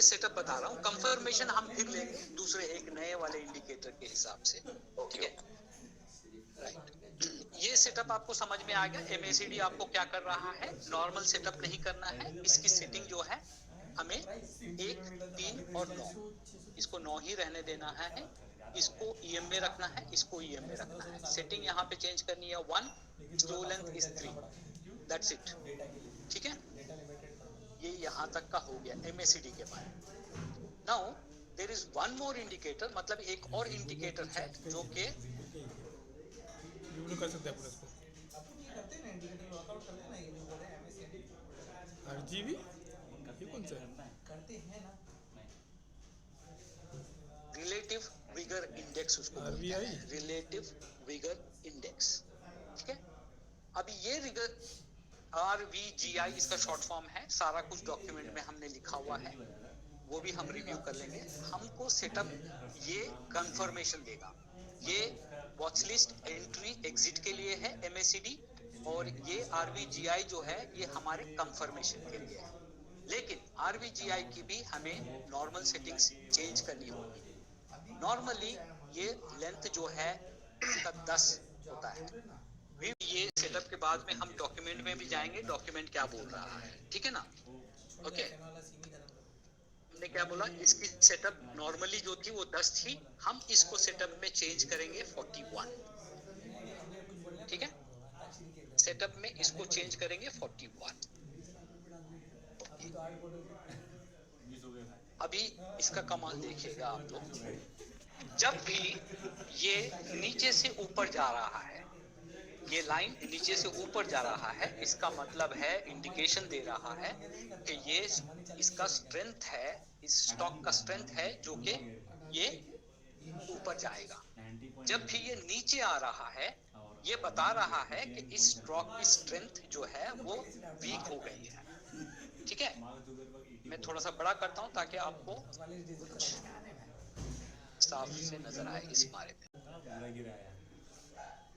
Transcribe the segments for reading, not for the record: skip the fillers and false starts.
Setup बता रहा हूँ, कंफर्मेशन हम फिर लेंगे दूसरे एक नए वाले इंडिकेटर के हिसाब से, ठीक है। राइट, ये सेटअप आपको समझ में आ गया। एमएसीडी आपको क्या कर रहा है, नॉर्मल सेटअप नहीं करना है, इसकी सेटिंग जो है हमें 1, 3 और 9, इसको 9 ही रहने देना है, इसको ईएम में रखना है, इसको ईएम में रखना है। सेटिंग यहाँ पे चेंज करनी है 1, slow length is 3, that's it, ठीक है। ये यहाँ तक का हो गया एमएसीडी के बारे में। Now there is one more indicator, मतलब एक और इंडिकेटर है जो कि कर सकते हैं इसको आरजीबी, ये कौन सा है? रिलेटिव विगर इंडेक्स उसको बोलते हैं, रिलेटिव विगर इंडेक्स, ठीक है। अभी ये रिगर RVGI इसका शॉर्ट फॉर्म है, सारा कुछ डॉक्यूमेंट में हमने लिखा हुआ है, वो भी हम रिव्यू कर लेंगे। हमको सेटअप ये कंफर्मेशन देगा, ये वॉच लिस्ट एंट्री एग्जिट के लिए है MACD, और ये RVGI जो है ये हमारे कंफर्मेशन के लिए है। लेकिन RVGI की भी हमें नॉर्मल सेटिंग्स चेंज करनी होगी। नॉर्मली ये लेंथ जो है इसका 10 होता है। ये सेटअप के बाद में हम डॉक्यूमेंट में भी जाएंगे, डॉक्यूमेंट क्या बोल रहा है, ठीक है ना। ओके, हमने क्या बोला, इसकी सेटअप नॉर्मली जो थी वो 10 थी, हम इसको सेटअप में चेंज करेंगे 41, ठीक है। सेटअप में इसको चेंज करेंगे 41। अभी इसका कमाल देखिएगा आप लोग, जब भी ये नीचे से ऊपर जा रहा है, ये लाइन नीचे से ऊपर जा रहा है, इसका मतलब है, इंडिकेशन दे रहा है कि ये इसका स्ट्रेंथ है, इस स्टॉक का स्ट्रेंथ है जो कि ये ऊपर जाएगा। जब भी ये नीचे आ रहा है, ये बता रहा है कि इस स्टॉक की स्ट्रेंथ जो है वो वीक हो गई है, ठीक है। मैं थोड़ा सा बड़ा करता हूं ताकि आपको कुछ साफ से नजर आए इस बारे में।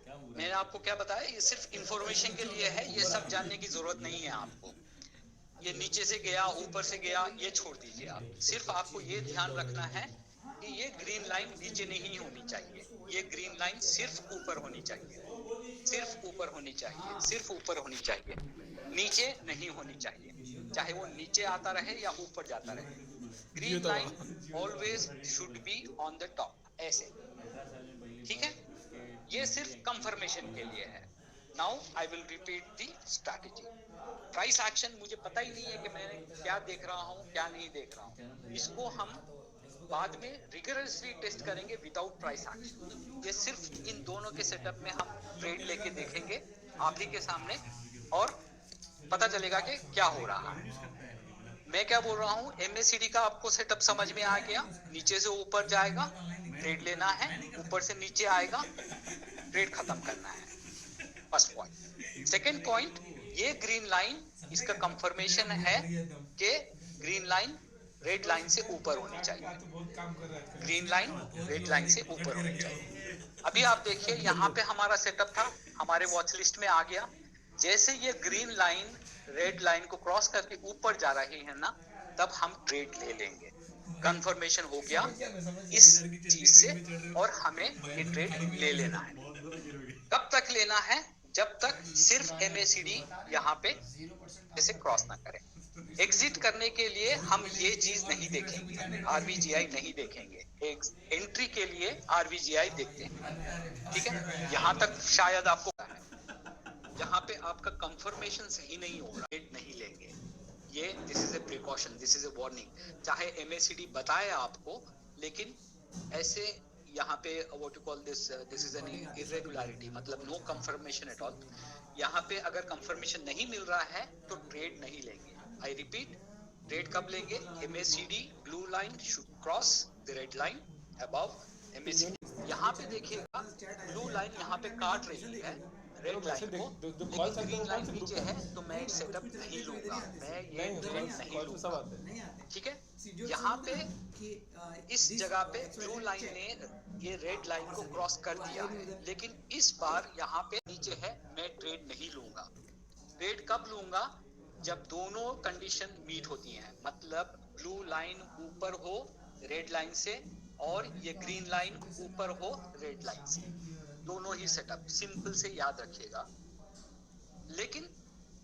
मैंने आपको क्या बताया, ये सिर्फ इंफॉर्मेशन के लिए है, ये सब जानने की जरूरत नहीं है आपको। ये नीचे से गया, ऊपर से गया, ये छोड़ दीजिए आप। सिर्फ आपको ये ध्यान रखना है कि ये ग्रीन लाइन नीचे नहीं होनी चाहिए, ये ग्रीन लाइन सिर्फ ऊपर होनी चाहिए, सिर्फ ऊपर होनी चाहिए, सिर्फ ऊपर होनी चाहिए, नीचे नहीं होनी चाहिए, चाहे वो नीचे आता रहे या ऊपर जाता रहे। Green line always should be on the top, ऐसे, ठीक है। ये सिर्फ कंफर्मेशन के लिए है। Now I will repeat the strategy. Price action मुझे पता ही नहीं है कि मैं क्या देख रहा हूँ क्या नहीं देख रहा हूँ, इसको हम बाद में रिगरसली टेस्ट करेंगे विदाउट प्राइस एक्शन। ये सिर्फ इन दोनों के सेटअप में हम ट्रेड लेके देखेंगे आप ही के सामने, और पता चलेगा कि क्या हो रहा है। मैं क्या बोल रहा हूँ, MACD का आपको सेटअप समझ में आ गया, नीचे से ऊपर जाएगा, ट्रेड लेना है, ऊपर से नीचे आएगा, ट्रेड खत्म करना है, फर्स्ट पॉइंट। सेकंड पॉइंट, ये ग्रीन लाइन इसका कंफर्मेशन है कि ग्रीन लाइन रेड लाइन से ऊपर होनी चाहिए, ग्रीन लाइन रेड लाइन से ऊपर होनी चाहिए। अभी आप देखिए यहाँ पे हमारा सेटअप था, हमारे वॉच लिस्ट में आ गया, जैसे ये ग्रीन लाइन रेड लाइन को क्रॉस करके ऊपर जा रही है ना, तब हम ट्रेड ले लेंगे। कंफर्मेशन हो गया इस चीज से, और हमें ये ट्रेड ले लेना है। कब तक लेना है, जब तक सिर्फ MACD यहाँ पे जैसे क्रॉस ना करे। एग्जिट करने के लिए हम ये चीज नहीं देखेंगे, RVGI नहीं देखेंगे, एंट्री के लिए RVGI देखते हैं, ठीक है। यहाँ तक शायद आपको है, जहाँ पे आपका कंफर्मेशन सही नहीं हो रहा, ट्रेड नहीं लेंगे। ये this is a precaution, this is a warning. चाहे MACD बताए आपको, लेकिन ऐसे यहाँ पे what you call this is an irregularity, मतलब नो कंफर्मेशन एट ऑल। यहाँ पे अगर कंफर्मेशन नहीं मिल रहा है तो ट्रेड नहीं लेंगे। आई रिपीट, ट्रेड कब लेंगे, MACD blue line should cross the red line above MACD। यहाँ पे देखिएगा ब्लू लाइन यहाँ पे काट रही है रेड लाइन को, लेकिन ग्रीन लाइन नीचे है, तो मैं सेटअप नहीं लूंगा, मैं ये ट्रेड नहीं लूंगा, ठीक है। यहाँ पे इस जगह पे ब्लू लाइन ने ये रेड लाइन को क्रॉस कर दिया है, लेकिन इस बार यहाँ पे नीचे है, मैं ट्रेड नहीं लूंगा। ट्रेड कब लूंगा, जब दोनों कंडीशन मीट होती हैं, मतलब ब्लू लाइन ऊपर हो रेड लाइन से और ये ग्रीन लाइन ऊपर हो रेड लाइन से, दोनों ही सेटअप सिंपल से याद रखिएगा। लेकिन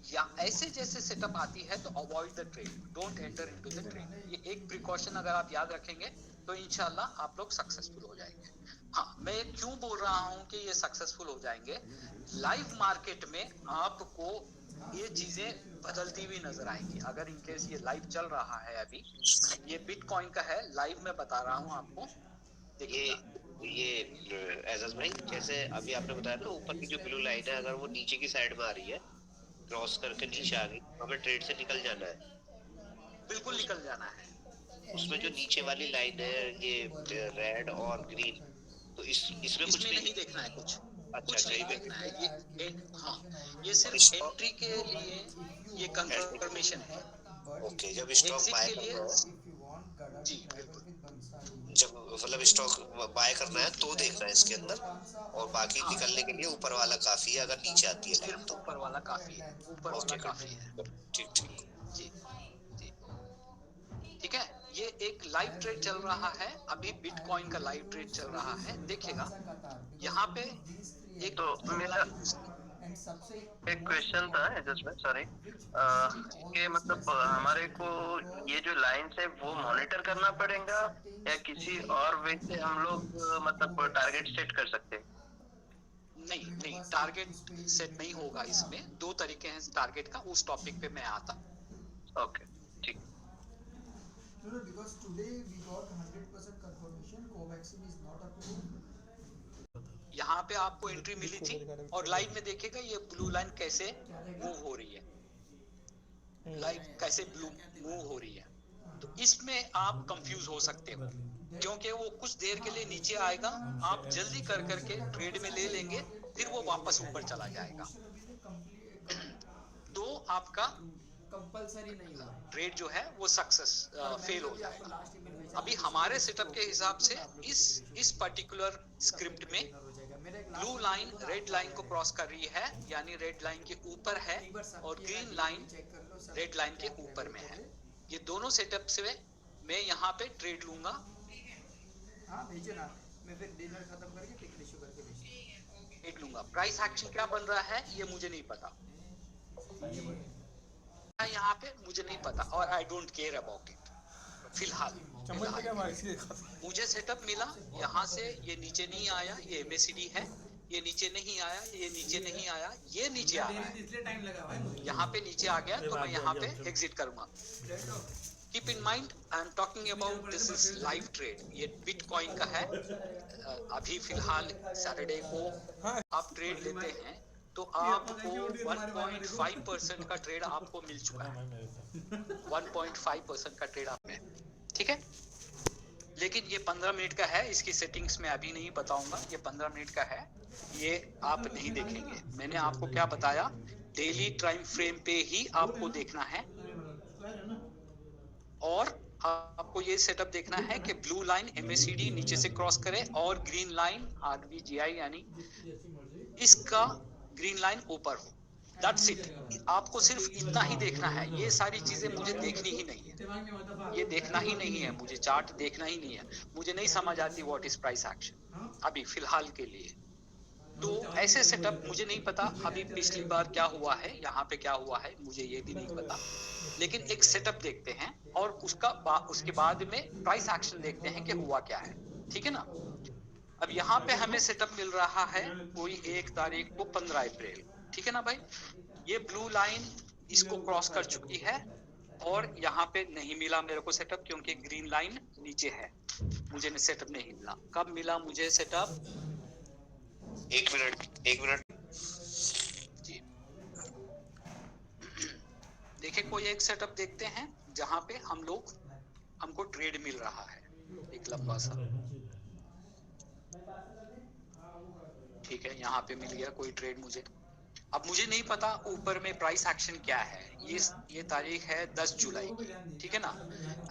या ऐसे जैसे सेटअप आती है तो avoid the trade, don't enter into the trade. ये एक प्रिकॉशन अगर आप याद रखेंगे तो इंशाल्लाह आप लोग सक्सेसफुल हो जाएंगे। हाँ, मैं क्यों बोल रहा हूँ कि ये सक्सेसफुल हो जाएंगे, लाइव मार्केट में आपको ये चीजें बदलती हुई नजर आएंगी। अगर इनकेस ये लाइव चल रहा है, अभी ये बिटकॉइन का है, लाइव में बता रहा हूँ आपको, ये एजाज भाई, जैसे अभी आपने बताया ना ऊपर की जो ब्लू लाइन है अगर वो नीचे की साइड में आ रही है, क्रॉस करके नीचे आ गई, हमें ट्रेड से निकल जाना है। बिल्कुल निकल जाना है। उसमें जो नीचे वाली लाइन है ये रेड और ग्रीन, तो इसमें कुछ नहीं देखना है, कुछ अच्छा नहीं ये देखना है। हाँ, ये सिर्फ एंट्री के लिए ये कंफर्मेशन है। ओके, जब स्टॉक एग्जिट बाय के लिए करना है, जी बिल्कुल, जब मतलब स्टॉक बाय करना है तो देखना है इसके अंदर, और बाकी हाँ, निकलने के लिए ऊपर वाला काफी है अगर नीचे आती है लाइन सिर्फ तो। ऊपर वाला काफी है, ऊपर वाला ओके, काफी है। ठीक ठीक। जी जी, ठीक है। ये एक लाइव ट्रेड चल रहा है, अभी बिटकॉइन का लाइव ट्रेड चल रहा है, देखिएगा यहाँ पे एक तो मेरा एक क्वेश्चन था जिसमें, सॉरी, कि मतलब हमारे को ये जो लाइन्स है वो मॉनिटर करना पड़ेगा या किसी और वे से हम लोग मतलब टारगेट सेट कर सकते हैं? नहीं, टारगेट सेट नहीं होगा। इसमें दो तरीके हैं टारगेट का, उस टॉपिक पे मैं आता। ओके, ठीक। No, because today we got 100% confirmation Covaxin is not approved. यहाँ पे आपको एंट्री मिली थी और लाइव में देखेगा ये ब्लू लाइन कैसे मूव हो रही है, लाइव कैसे ब्लू मूव हो रही है। तो इसमें आप कंफ्यूज हो सकते हो क्योंकि वो कुछ देर के लिए नीचे आएगा, आप जल्दी कर करके ट्रेड में ले लेंगे, फिर वो वापस ऊपर चला जाएगा, तो आपका कंपलसरी नहीं हुआ ट्रेड जो है वो सक्सेस फेल हो जाएगा। अभी हमारे सेटअप के हिसाब से इस पर्टिकुलर स्क्रिप्ट में ब्लू लाइन रेड लाइन को क्रॉस कर रही है, यानी रेड लाइन के ऊपर है, और ग्रीन लाइन रेड लाइन के ऊपर में है। ये दोनों सेटअप से मैं यहाँ पे ट्रेड लूंगा। हाँ भेजो ना, मैं फिर डिनर खत्म करके टिकट इशू करके भेजूंगा। ट्रेड लूंगा। प्राइस एक्शन क्या बन रहा है ये मुझे नहीं पता, यहाँ पे मुझे नहीं पता, और I don't care about it. फिलहाल मुझे सेटअप मिला, यहाँ से ये नीचे नहीं आया, ये एमएसीडी है, ये नीचे नहीं आया, ये नीचे नहीं आया, ये नीचे आ रहा है, यहाँ पे नीचे आ गया तो मैं यहाँ पे एग्जिट करूंगा। Keep in mind I am talking about this is live trade, ये बिटकॉइन का है। अभी फिलहाल सैटरडे को आप ट्रेड लेते हैं तो आपको 1.5% का ट्रेड आपको मिल चुका है, 1.5% का ट्रेड आप में, ठीक है। लेकिन ये 15 मिनट का है, इसकी सेटिंग्स में अभी नहीं बताऊंगा, ये 15 मिनट का है, ये आप नहीं देखेंगे। मैंने आपको क्या बताया, डेली टाइम फ्रेम पे ही आपको देखना है, और आपको ये सेटअप देखना है कि ब्लू लाइन एमएसीडी नीचे से क्रॉस करे और ग्रीन लाइन आरबीजीआई यानी इसका ग्रीन लाइन ऊपर हो। दैट्स इट, आपको सिर्फ इतना ही देखना है। ये सारी चीजें मुझे देखनी ही नहीं है, ये देखना ही नहीं है मुझे, चार्ट देखना ही नहीं है मुझे, नहीं समझ आती व्हाट इज प्राइस एक्शन अभी फिलहाल के लिए। तो ऐसे सेटअप मुझे नहीं पता अभी पिछली बार क्या हुआ है, यहाँ पे क्या हुआ है मुझे ये भी नहीं पता, लेकिन एक सेटअप देखते हैं और उसके बाद में प्राइस एक्शन देखते हैं कि हुआ क्या है, ठीक है ना। अब यहाँ पे हमें सेटअप मिल रहा है कोई 1 तारीख को 15 अप्रैल, ठीक है ना भाई। ये ब्लू लाइन इसको क्रॉस कर चुकी है और यहाँ पे नहीं मिला मेरे को सेटअप, क्योंकि ग्रीन लाइन नीचे है, मुझे सेटअप नहीं मिला। कब मिला मुझे सेटअप? 1 मिनट जी, देखिए कोई एक सेटअप देखते हैं जहाँ पे हमको ट्रेड मिल रहा है, एक लंबा सा, ठीक है, यहाँ पे मिल गया कोई ट्रेड मुझे। अब मुझे नहीं पता ऊपर में प्राइस एक्शन क्या है, ये तारीख है 10 जुलाई की, ठीक है ना।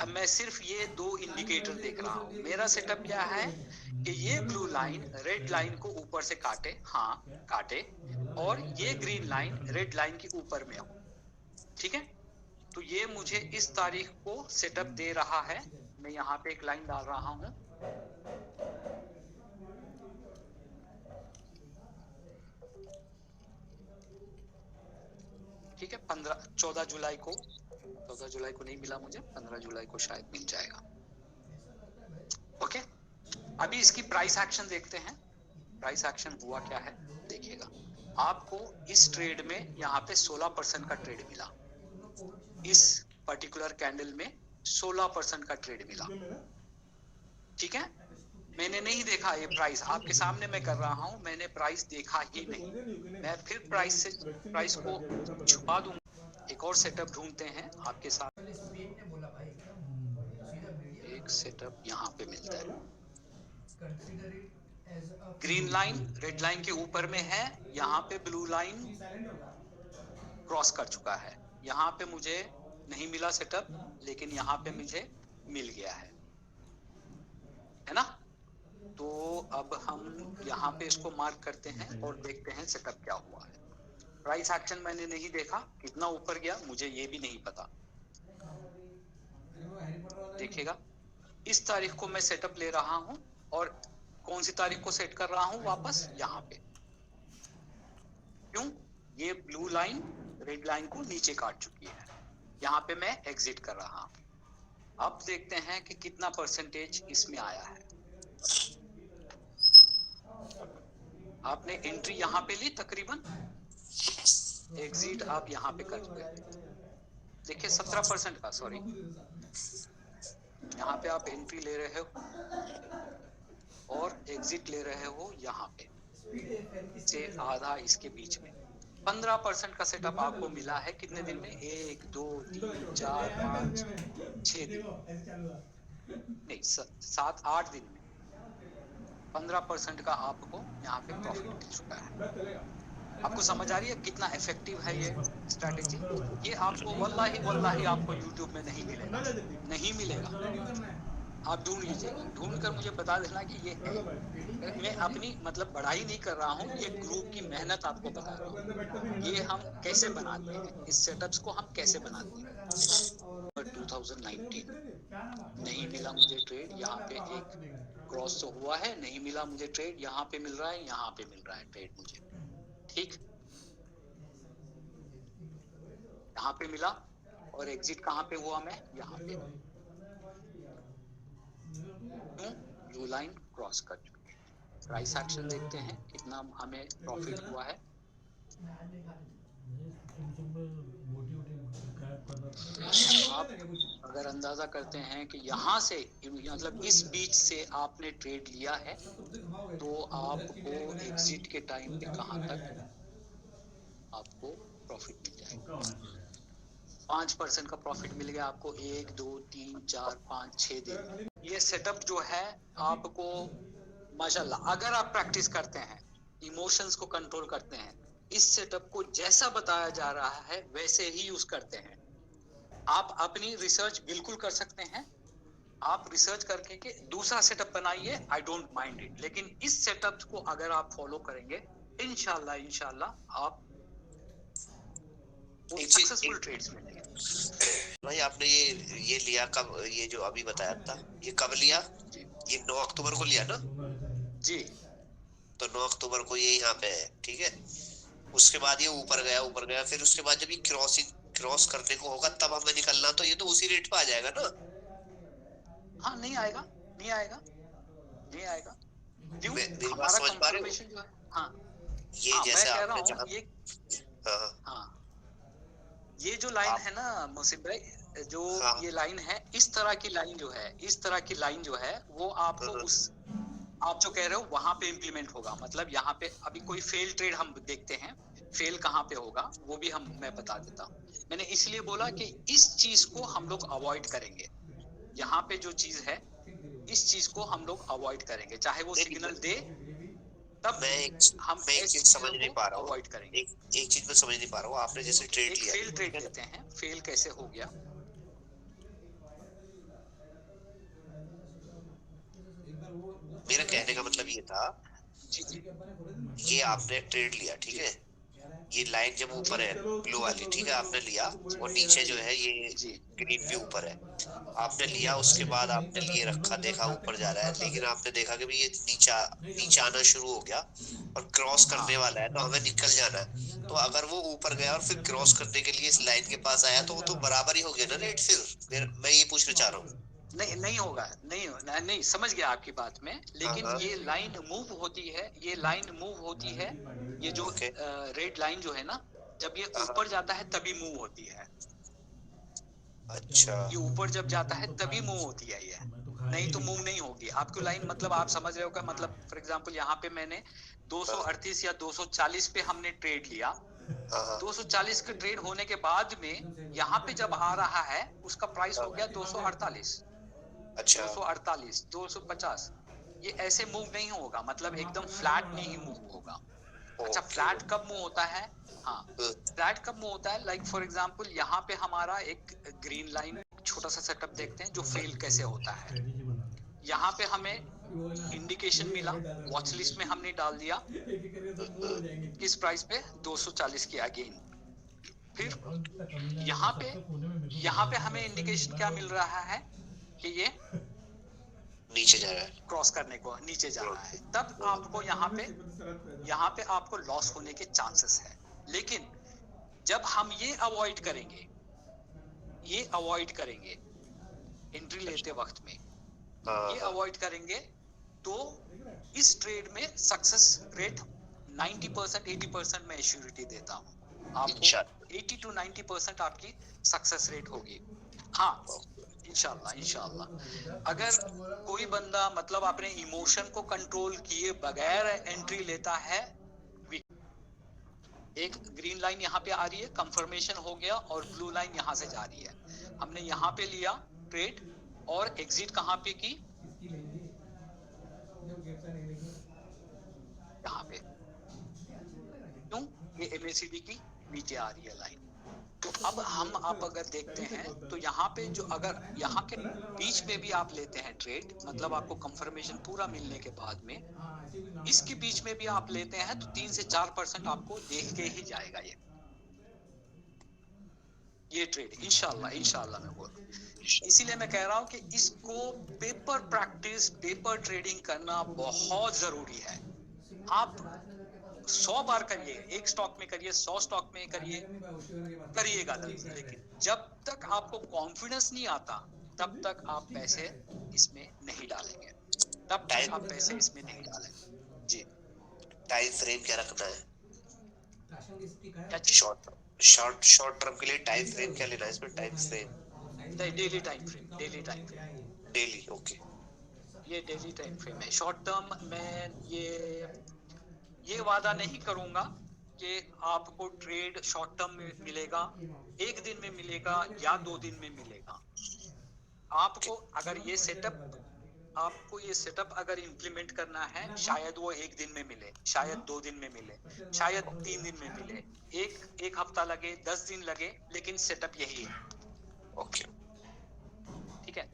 अब मैं सिर्फ ये 2 इंडिकेटर देख रहा हूँ। मेरा सेटअप क्या है कि ये ब्लू लाइन रेड लाइन को ऊपर से काटे, हाँ काटे, और ये ग्रीन लाइन रेड लाइन के ऊपर में हो, ठीक है। तो ये मुझे इस तारीख को सेटअप दे रहा है। मैं यहाँ पे एक लाइन डाल रहा हूँ, ठीक है। 14 जुलाई को, 14 जुलाई को नहीं मिला मुझे, 15 जुलाई को शायद मिल जाएगा। ओके, अभी इसकी प्राइस एक्शन देखते हैं। प्राइस एक्शन हुआ क्या है देखिएगा। आपको इस ट्रेड में यहाँ पे 16% का ट्रेड मिला, इस पर्टिकुलर कैंडल में 16% का ट्रेड मिला, ठीक है। मैंने नहीं देखा ये प्राइस, आपके सामने मैं कर रहा हूँ, मैंने प्राइस देखा ही नहीं। मैं फिर प्राइस को छुपा दूंगा। एक और सेटअप ढूंढते हैं आपके साथ। एक सेटअप यहाँ पे मिलता है, ग्रीन लाइन रेड लाइन के ऊपर में है, यहाँ पे ब्लू लाइन क्रॉस कर चुका है। यहाँ पे मुझे नहीं मिला सेटअप, लेकिन यहाँ पे मुझे मिल गया है ना। तो अब हम यहाँ पे इसको मार्क करते हैं और देखते हैं सेटअप क्या हुआ है। प्राइस एक्शन मैंने नहीं देखा, कितना ऊपर गया मुझे ये भी नहीं पता। देखिएगा, इस तारीख को मैं सेटअप ले रहा हूं और कौन सी तारीख को सेट कर रहा हूं वापस यहाँ पे। क्यों? ये ब्लू लाइन रेड लाइन को नीचे काट चुकी है, यहाँ पे मैं एग्जिट कर रहा हूं। अब देखते हैं कि कितना परसेंटेज इसमें आया है। आपने एंट्री यहाँ पे ली तकरीबन, एग्जिट आप यहाँ पे कर दिए। देखिए 17% का, सॉरी, यहाँ पे आप एंट्री ले रहे हो और एग्जिट ले रहे हो यहाँ पे से आधा इसके बीच में। 15% का सेटअप आपको मिला है कितने दिन में? 1 2 3 4 5 6 दिन नहीं, 7 8 दिन में 15% का आपको यहाँ पे प्रॉफिट मिल चुका है। आपको समझ आ रही है कितना इफेक्टिव है ये स्ट्रैटेजी? ये आपको वल्लाही आपको यूट्यूब में नहीं मिलेगा, नहीं मिलेगा। आप ढूंढ लीजिएगा, ढूंढ कर मुझे बता देना कि ये है। मैं अपनी मतलब बढ़ाई नहीं कर रहा हूँ, ये ग्रुप की मेहनत आपको बता रहा हूँ। ये हम कैसे बनाते हैं, इस सेटअप्स को हम कैसे बनाते हैं। 2019 नहीं मिला मुझे ट्रेड, यहाँ पे एक क्रॉस तो हुआ है, नहीं मिला मुझे ट्रेड, यहाँ पे मिल रहा है, यहाँ पे मिल रहा है ट्रेड मुझे, ठीक। यहाँ पे मिला और एग्जिट कहाँ पे हुआ मैं? यहाँ पे। ब्लू लाइन क्रॉस कर चुके हैं। प्राइस एक्शन देखते हैं कितना हमें प्रॉफिट हुआ है। आप अगर अंदाजा करते हैं कि यहाँ से मतलब इस बीच से आपने ट्रेड लिया है, तो आपको एग्जिट के टाइम पे कहाँ तक आपको प्रॉफिट मिल जाएगा? 5% का प्रॉफिट मिल गया आपको। 1 2 3 4 5 6 दिन। ये सेटअप जो है आपको माशाल्लाह, अगर आप प्रैक्टिस करते हैं, इमोशंस को कंट्रोल करते हैं, इस सेटअप को जैसा बताया जा रहा है वैसे ही यूज करते हैं, आप अपनी रिसर्च बिल्कुल कर सकते हैं। आप रिसर्च करके के दूसरा सेटअप बनाइए, आई डोंट माइंड इट, लेकिन इस सेटअप को अगर आप फॉलो करेंगे इंशाल्लाह आप सक्सेसफुल ट्रेड्स मिलेंगे। भाई आपने ये लिया कब? ये जो अभी बताया था ये कब लिया? ये 9 अक्टूबर को लिया ना जी। तो 9 अक्टूबर को ये यहाँ पे है, ठीक है। उसके बाद ये ऊपर गया, फिर उसके बाद जब ये क्रॉस करने को होगा तब हमें निकलना, तो ये तो उसी रेट पे आ जाएगा ना? हाँ, नहीं आएगा। क्यों? मेरी बात हमारा समझ पा रहे हो? कंफर्मेशन जो है, हाँ ये हाँ, जैसे मैं कह रहा आपने हूँ ये, हाँ हाँ, ये जो लाइन है ना मोहसिन भाई, जो हाँ, ये लाइन है, इस तरह की लाइन जो है वो आपको उस आप जो कह रहे हो वहां पे इम्प्लीमेंट होगा। मतलब यहाँ पे अभी कोई फेल ट्रेड हम देखते हैं, फेल कहाँ पे होगा वो भी मैं बता देता हूँ। मैंने इसलिए बोला कि इस चीज को हम लोग अवॉइड करेंगे। यहाँ पे जो चीज है, इस चीज को हम लोग अवॉइड करेंगे, चाहे वो सिग्नल दे तब मैं हम एक इस चीज समझ नहीं को पा रहा हूँ। अवॉइड करेंगे। एक चीज मैं समझ नहीं पा रहा हूँ। आपने जैसे ट्रेड एक लिया, फेल ट्रेड ठीक है ना? लेते हैं, फेल कैसे हो गया? मेरा कहने का मतलब ये था, जी जी ये आपने ट्रेड लिया, ठीक है। ये लाइन जब ऊपर है ब्लू वाली, ठीक है, आपने लिया, और नीचे जो है ये जी ग्रीन भी ऊपर है, आपने लिया, उसके बाद आपने लिए रखा, देखा ऊपर जा रहा है, लेकिन आपने देखा कि भी ये नीचे आना शुरू हो गया और क्रॉस करने वाला है, तो हमें निकल जाना है। तो अगर वो ऊपर गया और फिर क्रॉस करने के लिए इस लाइन के पास आया, तो वो तो बराबर ही हो गया ना रेट। फिर मैं ये पूछना चाह रहा हूँ। नहीं नहीं होगा, नहीं समझ गया आपकी बात में, हाँ लेकिन हाँ, ये लाइन मूव होती है, ये लाइन मूव होती है, ये जो ओके, रेड लाइन जो है ना, जब ये हाँ ऊपर जाता है तभी मूव होती है। अच्छा, ये ऊपर जब जाता है तभी मूव होती है ये, नहीं तो मूव नहीं होगी आपकी लाइन। मतलब आप समझ रहे हो क्या, मतलब फॉर एग्जांपल यहाँ पे मैंने 238 या 240 पे हमने ट्रेड लिया, हाँ हाँ 240 के ट्रेड होने के बाद में यहाँ पे जब आ रहा है उसका प्राइस हो गया 248, अच्छा, 248, 250। ये ऐसे मूव नहीं होगा, मतलब एकदम फ्लैट नहीं मूव होगा। अच्छा, ओके, फ्लैट कब मूव होता है? हाँ, हम्म, फ्लैट कब मूव होता है? लाइक फॉर एग्जांपल यहाँ पे हमारा एक ग्रीन लाइन, छोटा सा सेटअप देखते हैं जो फेल कैसे होता है। यहाँ पे हमें इंडिकेशन मिला, वॉच लिस्ट में हमने डाल दिया किस प्राइस पे, 240 के अगेन। फिर यहाँ पे हमें इंडिकेशन क्या मिल रहा है कि ये नीचे जा रहा है, क्रॉस करने को नीचे जा रहा है, तब आपको यहाँ पे आपको लॉस होने के चांसेस है। लेकिन जब हम ये अवॉइड करेंगे एंट्री लेते वक्त में, हाँ ये हाँ, अवॉइड करेंगे, तो इस ट्रेड में सक्सेस रेट 90% 80% मैं एश्योरिटी देता हूँ आपको, इंशाल्लाह, 80 to 90% आपकी सक्सेस रेट होगी। हाँ, इंशाल्लाह। अगर कोई बंदा मतलब अपने इमोशन को कंट्रोल किए बगैर एंट्री लेता है, एक ग्रीन लाइन यहाँ पे आ रही है, कंफर्मेशन हो गया, और ब्लू लाइन यहाँ से जा रही है, हमने यहाँ पे लिया ट्रेड और एग्जिट कहाँ पे की, यहाँ पे। क्यों? ये MACD की नीचे आ रही है लाइन। तो अब हम आप अगर देखते हैं तो यहाँ पे जो अगर यहाँ के बीच में भी आप लेते हैं ट्रेड, मतलब आपको कंफर्मेशन पूरा मिलने के बाद में इसके बीच में भी आप लेते हैं, तो 3 से 4% आपको देख के ही जाएगा ये ट्रेड, इंशाल्लाह मैं बोल रहा हूँ। इसीलिए मैं कह रहा हूँ कि इसको पेपर ट्रेडिंग करना बहुत जरूरी है। आप 100 बार करिए, एक स्टॉक में करिए, 100 स्टॉक में करिएगा, लेकिन जब तक आपको कॉन्फिडेंस नहीं आता तब तक आप पैसे इसमें नहीं डालेंगे, जी। टाइम फ्रेम क्या रखना है? क्या चीज? शॉर्ट टर्म के लिए टाइम फ्रेम क्या लेना है इसमें? Time frame daily time frame, daily, okay, ये डेली टाइम फ्रेम है। शॉर्ट टर्म में ये वादा नहीं करूंगा कि आपको ट्रेड शॉर्ट टर्म में मिलेगा, एक दिन में मिलेगा या 2 दिन में मिलेगा। आपको अगर ये सेटअप अगर इम्प्लीमेंट करना है, शायद वो 1 दिन में मिले, शायद 2 दिन में मिले, शायद 3 दिन में मिले, एक हफ्ता लगे, 10 दिन लगे, लेकिन सेटअप यही है, ओके, ठीक है।